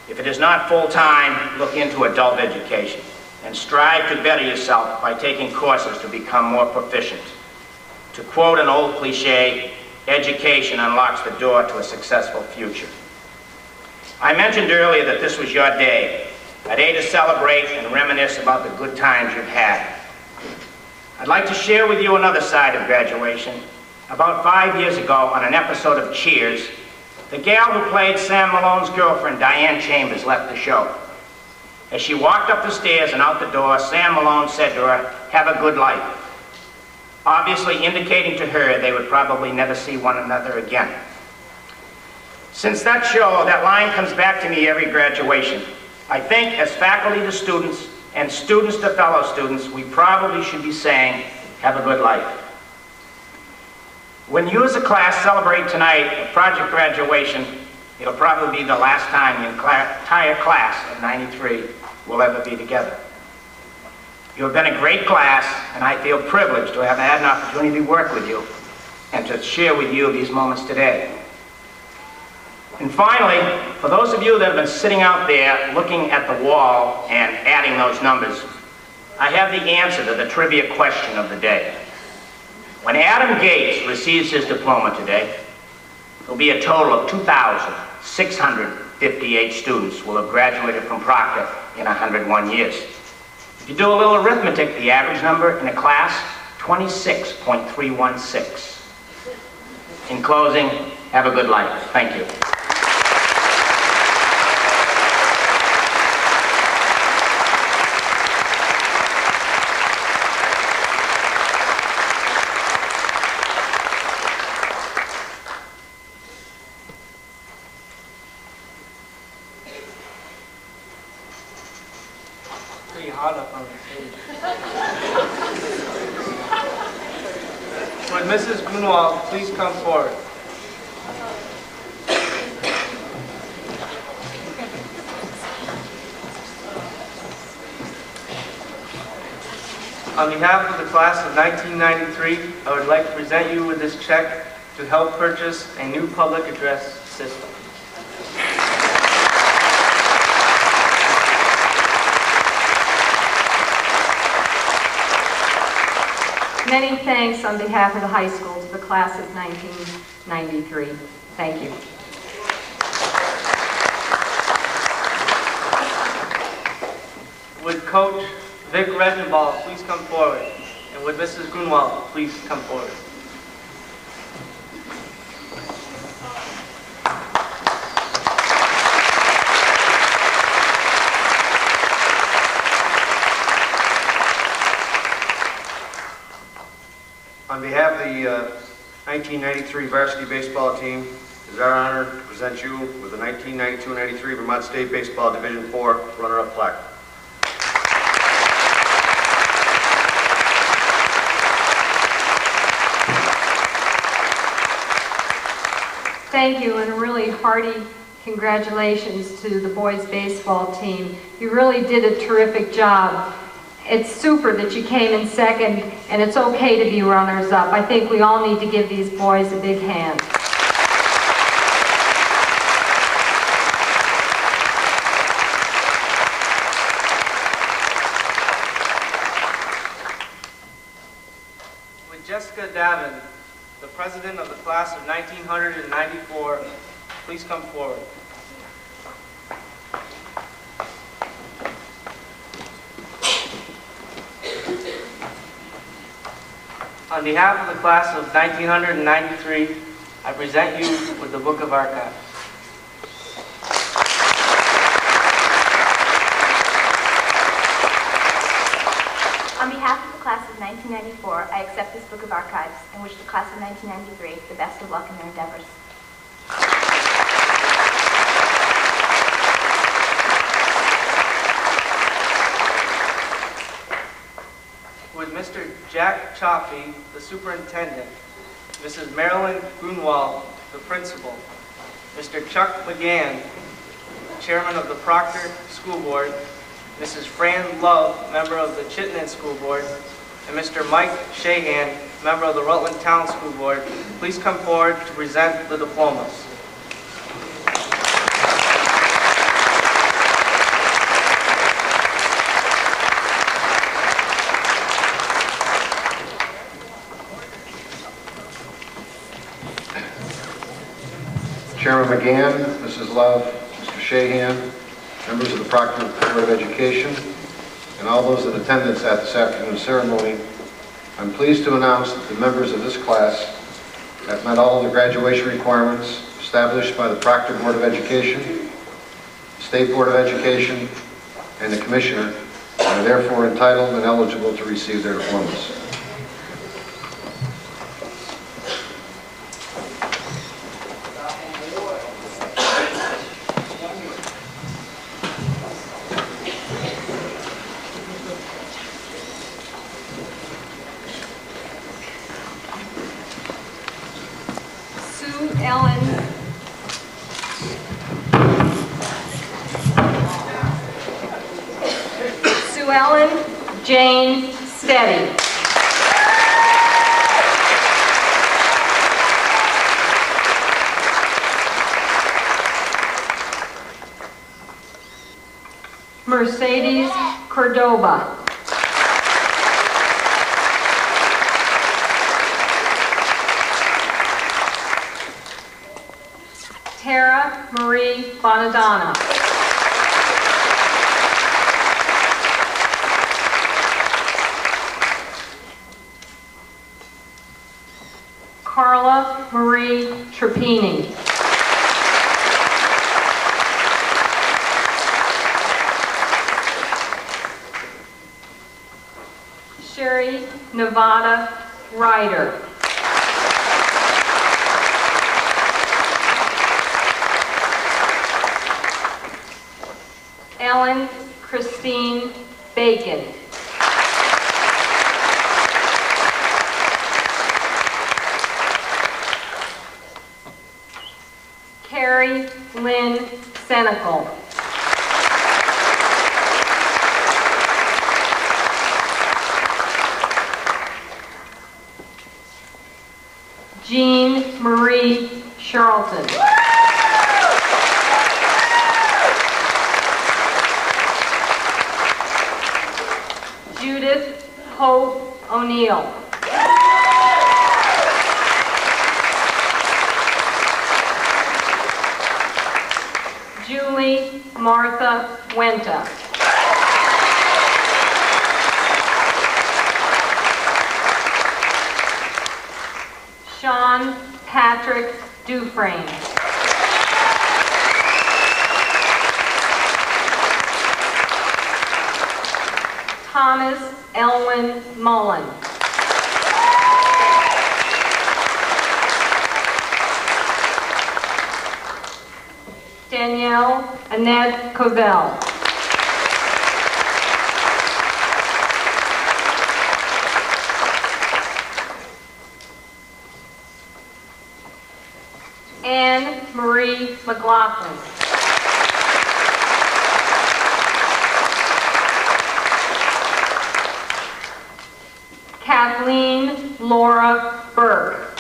If it is not full-time, look into adult education and strive to better yourself by taking courses to become more proficient. To quote an old cliche, education unlocks the door to a successful future. I mentioned earlier that this was your day, a day to celebrate and reminisce about the good times you've had. I'd like to share with you another side of graduation. About 5 years ago, on an episode of Cheers, the gal who played Sam Malone's girlfriend, Diane Chambers, left the show. As she walked up the stairs and out the door, Sam Malone said to her, "Have a good life," obviously indicating to her they would probably never see one another again. Since that show, that line comes back to me every graduation. I think as faculty to students and students to fellow students, we probably should be saying, "Have a good life." When you as a class celebrate tonight a project graduation, it'll probably be the last time the entire class of '93 will ever be together. You have been a great class, and I feel privileged to have had an opportunity to work with you and to share with you these moments today. And finally, for those of you that have been sitting out there looking at the wall and adding those numbers, I have the answer to the trivia question of the day. When Adam Gates receives his diploma today, there'll be a total of 2,658 students will have graduated from Proctor in 101 years. If you do a little arithmetic, the average number in a class, 26.316. In closing, have a good life. Thank you. Pretty hot up on the stage. Would Mrs. Grunwald please come forward? On behalf of the class of 1993, I would like to present you with this check to help purchase a new public address system. Many thanks on behalf of the high school to the class of 1993. Thank you. Would Coach Vic Regenball please come forward? And would Mrs. Grunwald please come forward? On behalf of the 1993 varsity baseball team, it is our honor to present you with the 1992-93 Vermont State Baseball Division IV runner-up plaque. Thank you, and a really hearty congratulations to the boys baseball team. You really did a terrific job. It's super that you came in second, and it's okay to be runners-up. I think we all need to give these boys a big hand. Would Jessica Davin, the president of the class of 1994, please come forward? On behalf of the class of 1993, I present you with the Book of Archives. On behalf of the class of 1994, I accept this Book of Archives and wish the class of 1993 the best of luck in their endeavors. Would Mr. Jack Chaffee, the superintendent, Mrs. Marilyn Grunwald, the principal, Mr. Chuck McGann, chairman of the Proctor School Board, Mrs. Fran Love, member of the Chittenden School Board, and Mr. Mike Shahan, member of the Rutland Town School Board, please come forward to present the diplomas. Chairman McGann, Mrs. Love, Mr. Shahan, members of the Proctor Board of Education, and all those in attendance at this afternoon's ceremony, I'm pleased to announce that the members of this class have met all of the graduation requirements established by the Proctor Board of Education, the State Board of Education, and the Commissioner, and are therefore entitled and eligible to receive their diplomas. Sue Ellen Jane Steady. Mercedes Cordoba. Tara Marie Bonadonna. Carla Marie Trapini. Sherry Nevada Ryder. Ellen Christine Bacon. Carrie Lynn Senecal. Jean Marie Charlton. Judith Hope O'Neill. Julie Martha Wenta. Sean Patrick Dufresne. Thomas Elwin Mullen. Danielle Annette Covell. Anne Marie McLaughlin. Kathleen Laura Burke.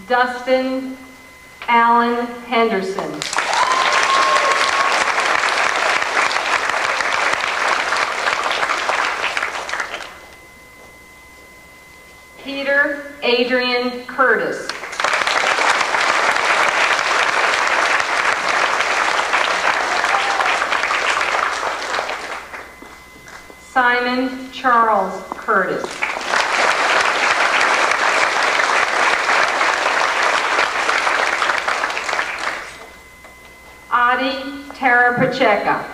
Dustin Allen Henderson. Peter Adrian Curtis. Simon Charles Curtis. Adi Tara Pacheca.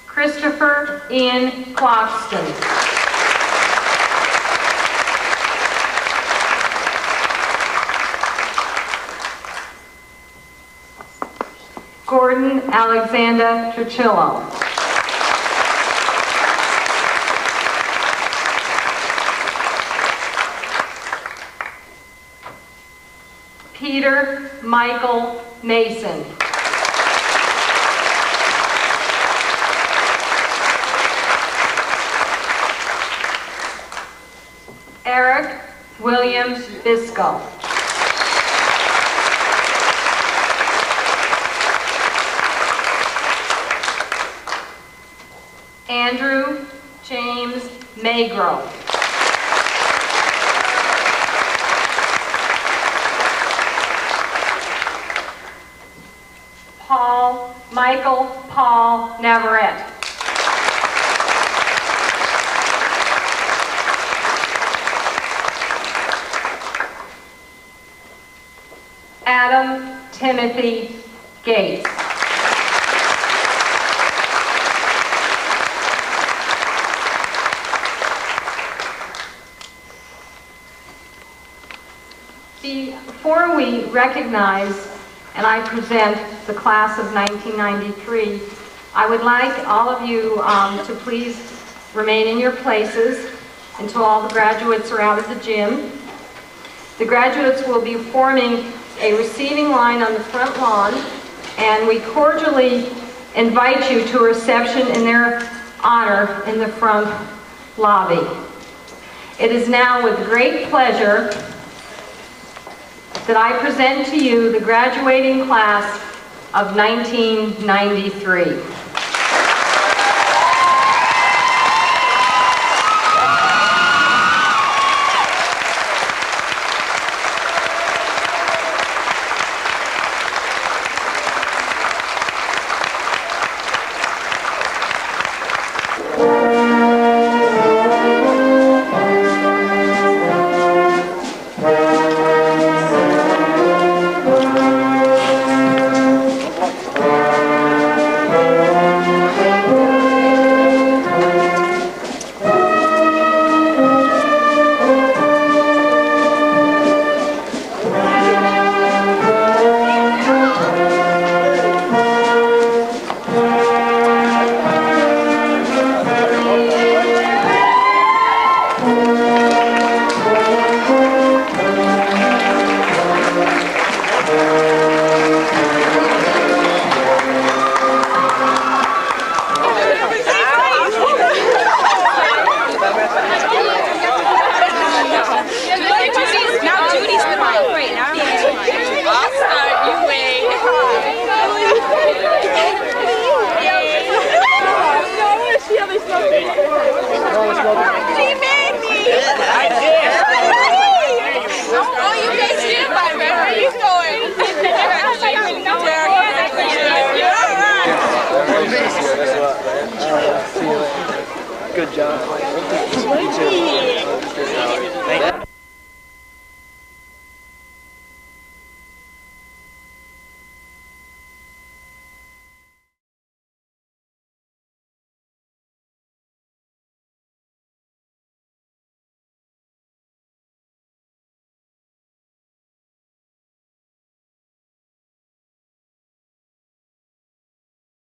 Christopher Ian Cloxton. Gordon Alexander Trujillo. Peter Michael Mason. Eric William Biscoe. Andrew James Magro. Paul Navarrete. Adam Timothy Gates. Before we recognize and I present the class of 1993, I would like all of you to please remain in your places until all the graduates are out of the gym. The graduates will be forming a receiving line on the front lawn, and we cordially invite you to a reception in their honor in the front lobby. It is now with great pleasure that I present to you the graduating class of 1993. Good job. Thank you.